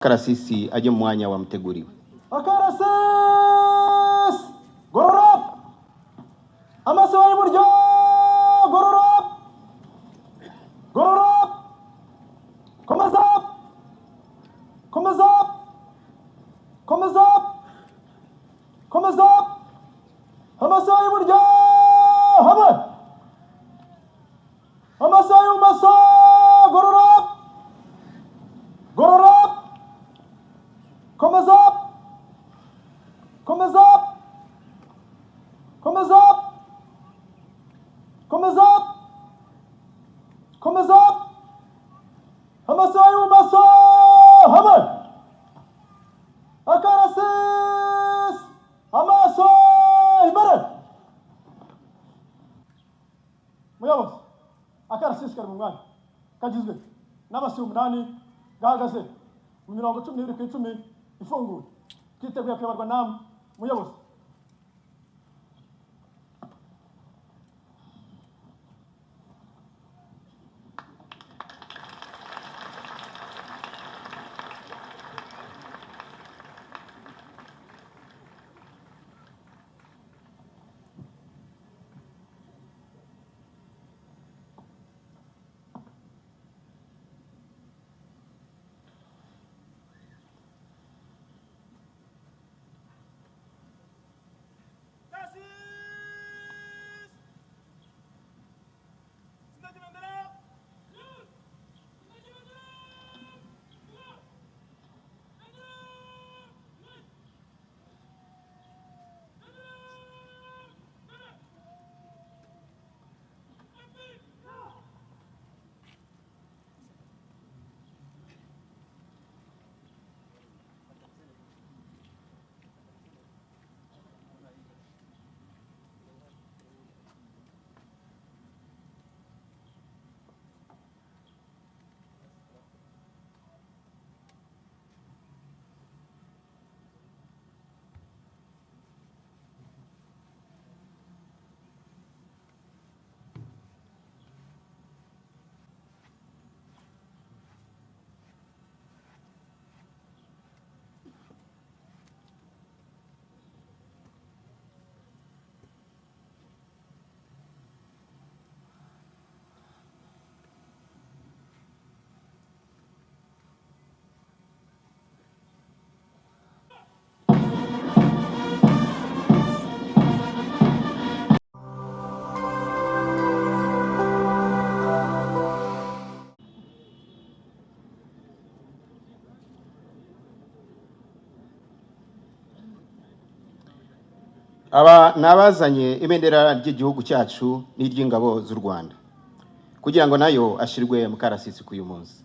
Akarasisi ajye mu mwanya wamuteguriwe. Akarasisi gorora amaso y'iburyo gorora gorora komeza komeza komeza komeza amaso y'iburyo hamwe amaso y'ibumoso gorora gorora komeza komeza komeza komeza komeza amaso y'ibumoso hamwe akarasisi amaso imbere muyobozi akarasisi kari mu mwanya kagizwe n'amasibo 8 gahagaze mu 12 ku 10 ifunguye twiteguye kuyoborwa namwe muyobozi. Aba nabazanye ibendera ry'igihugu cyacu n'iry'ingabo z'u Rwanda kugira ngo nayo ashirwe mu karasisi k'uyu munsi.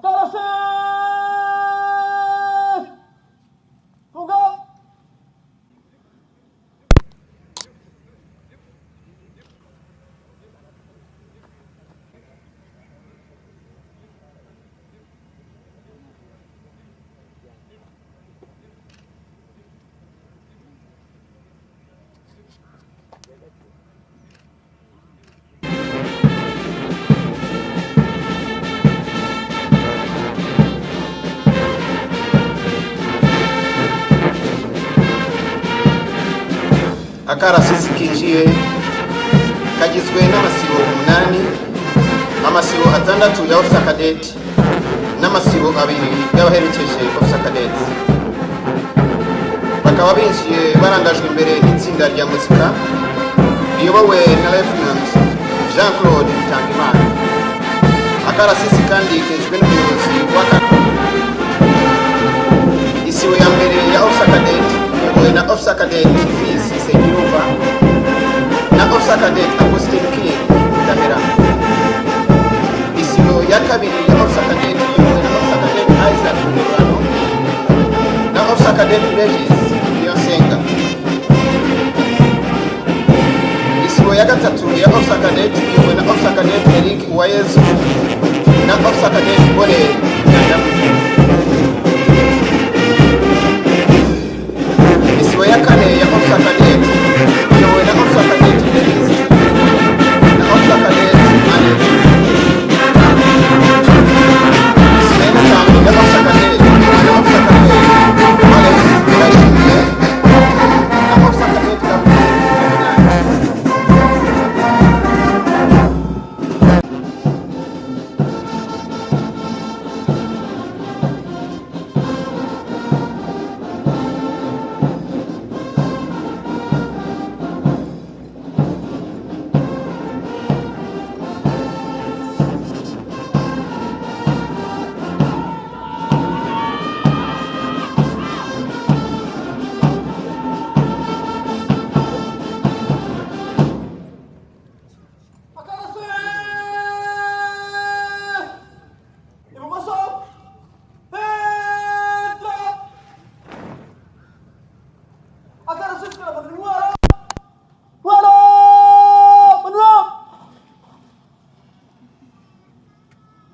akarasisi funga. akarasisi kinjiye kagizwe n'amasibo 8, amasibo 6 ya officer cadet n'amasibo 2 y'abaherekeje officer cadet. Bakaba binjiye barangajwe imbere n'itsinda rya muzika riyobowe na Lieutenant Jean-Claude Tangimana. Akarasisi kandi kinjwe n'umuyobozi isibo ya mbere ya officer cadet iyobowe na officer cadet Fils Sekiruva na officer cadet Agustin King Damera. Isibo ya kabiri ya officer cadet iyobowe na officer cadet Isaac Murano na officer cadet Regis Yonsenga. Isibo ya gatatu ya officer cadet iyobowe na officer cadet Eric Uwayezu na officer cadet Bole Nyandamo. Isibo ya kane ya officer cadet iyobowe na officer cadet Denise na officer cadet Manager. Isibo ya gatanu ya officer cadet iyobowe na officer cadet Alex Rashid na officer cadet Gabriel.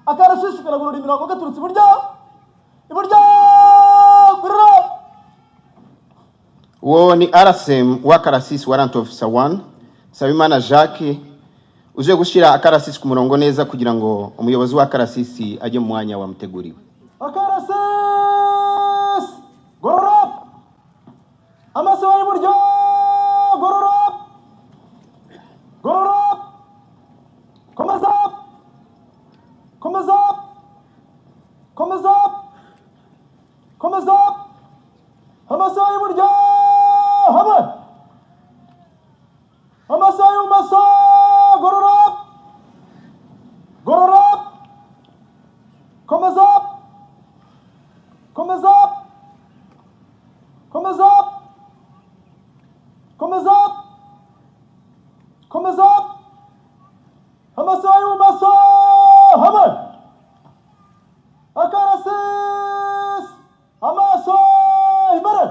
Akarasisi karagurura imirongo gaturutse iburyo gurura. Uwo ni RSM wa Karasisi Warrant Officer 1 Sabimana Jacques uje gushira akarasisi ku murongo neza kugira ngo umuyobozi wa Karasisi ajye mu mwanya wamuteguriwe. Akarasisi gurura amaso y'iburyo gurura komeza amaso y'iburyo hamwe amaso y'ibumoso gurura komeza amaso y'ibumoso hamwe. Akarasisi amaso imbere.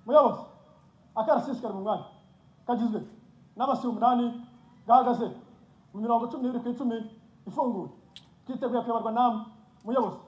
Muyobozi, akarasisi kari mu mwanya kagizwe n'amasibo 8 gahagaze mu 12 ifunguye kiteguye kuyoborwa namwe muyobozi.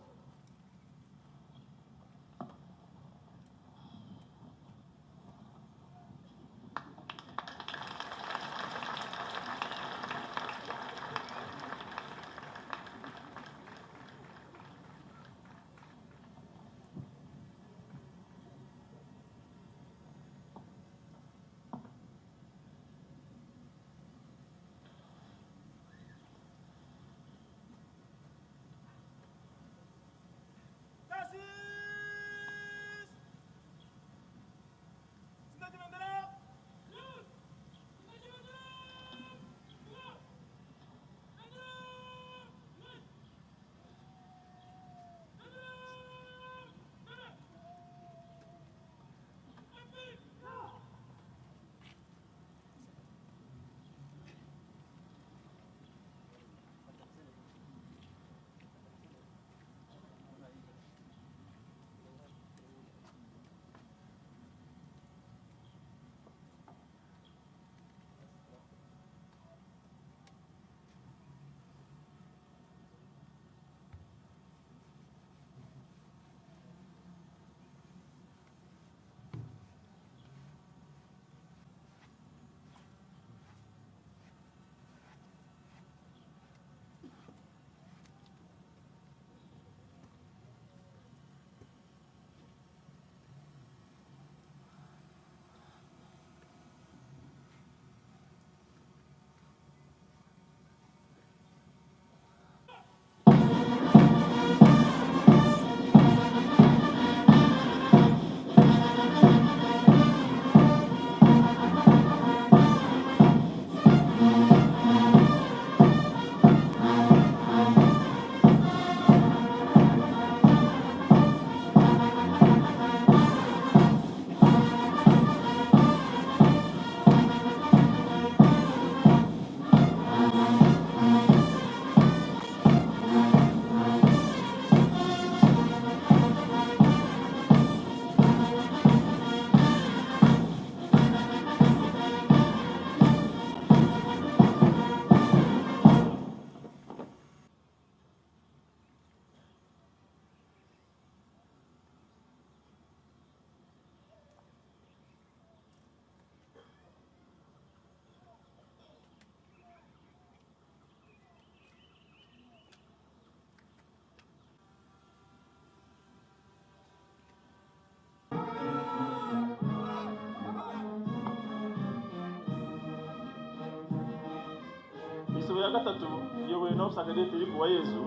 ya gatatu iyobowe na Officer Cadet Philip Uwayezu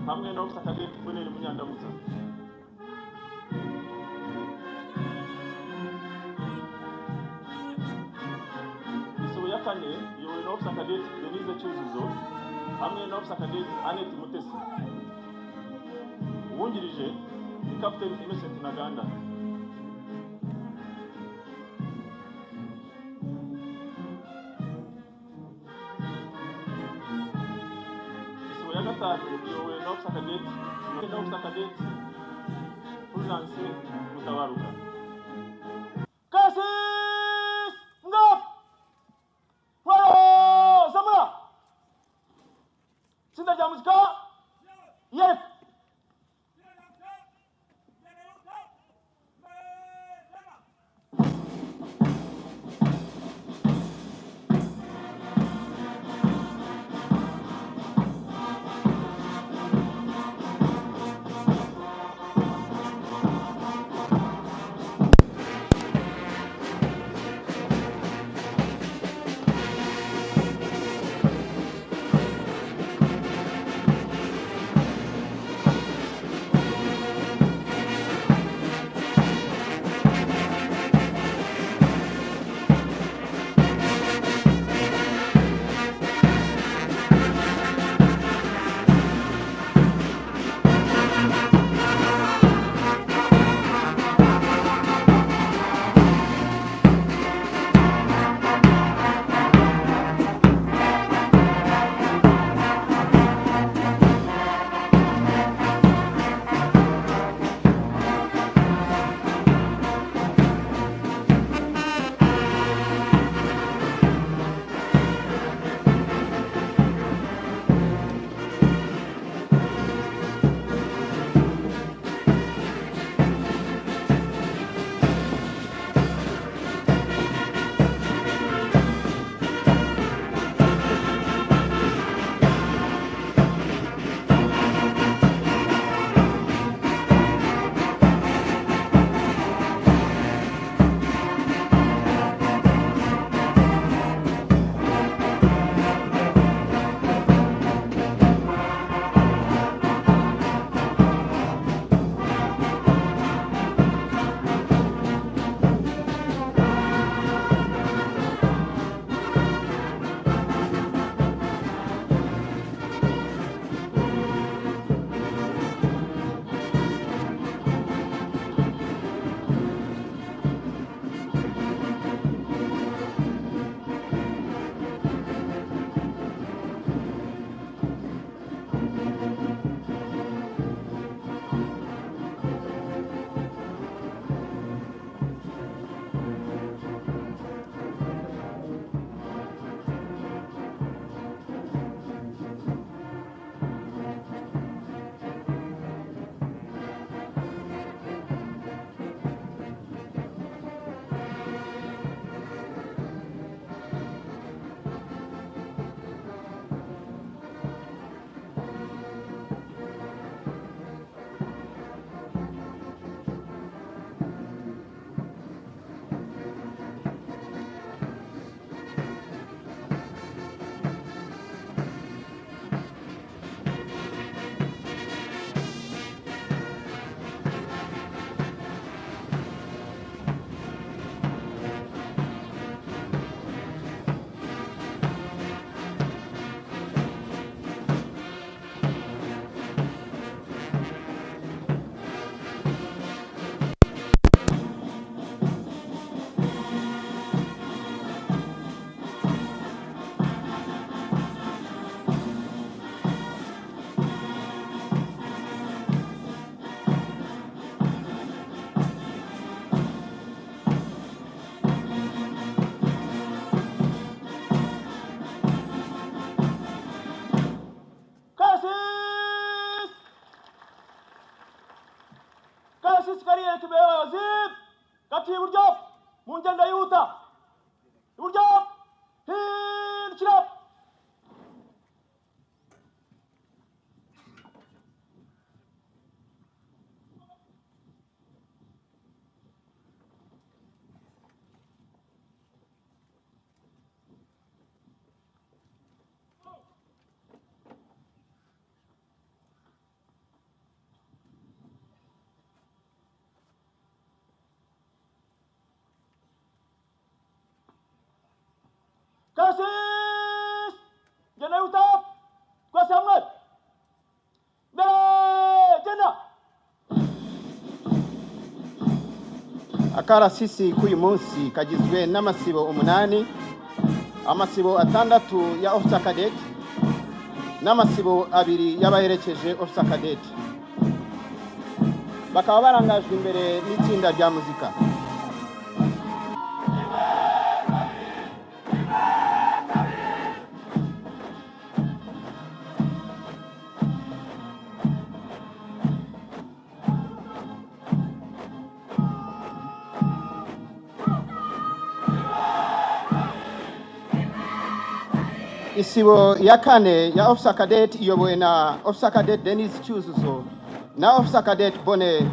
hamwe na Officer Cadet Boneri Munyandamutsa. Isibo ya kane iyobowe na Officer Cadet Denise Cyuzuzo hamwe na Officer Cadet Annette Mutesi. Uwungirije ni Captain Innocent Ntaganda. Isibo ya gatanu iyobowe na Officer Cadet Fulgence Mutabaruka. Casis Ngap Wao Zamura Tsinda rya muzika Yep Kariyeri kibeho zip kati iburyo mu ngendo yihuta iburyo hindukira Akarasisi k'uyu munsi kagizwe n'amasibo 8, amasibo 6 ya Officer Cadet n'amasibo 2 y'abaherekeje Officer Cadet. Bakaba barangajwe imbere n'itsinda rya muzika. Isibo ya 4 ya Officer Cadet iyobowe na Officer Cadet Dennis Cyuzuzo na Officer Cadet Bonne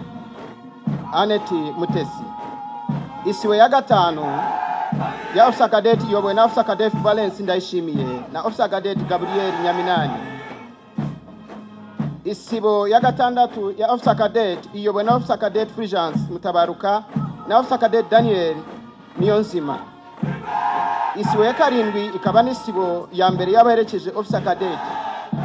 Aneti Mutesi. Isibo ya 5 ya Officer Cadet iyobowe na Officer Cadet Valence Ndayishimiye na Officer Cadet Gabriel Nyaminani. Isibo ya 6 ya Officer Cadet iyobowe na Officer Cadet Fulgence Mutabaruka na Officer Cadet Daniel Niyonzima. Isibo ya 7 ikaba n'isibo ya mbere y'abaherekeje Officer Cadet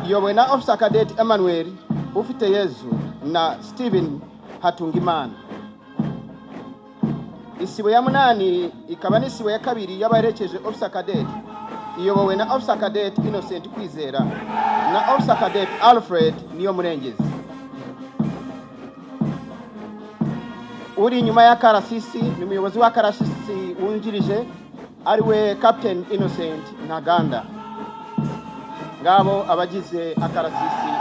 iyobowe na Officer Cadet Emmanuel Ufite Yezu na Steven Hatungimana. Isibo ya 8 ikaba n'isibo ya 2 y'abaherekeje Officer Cadet iyobowe na Officer Cadet Innocent Kwizera na Officer Cadet Alfred Niyomurengezi. Uri inyuma ya Karasisi ni umuyobozi wa Karasisi wungirije ariwe Captain Innocent Ntaganda. Ngabo abagize Akarasisi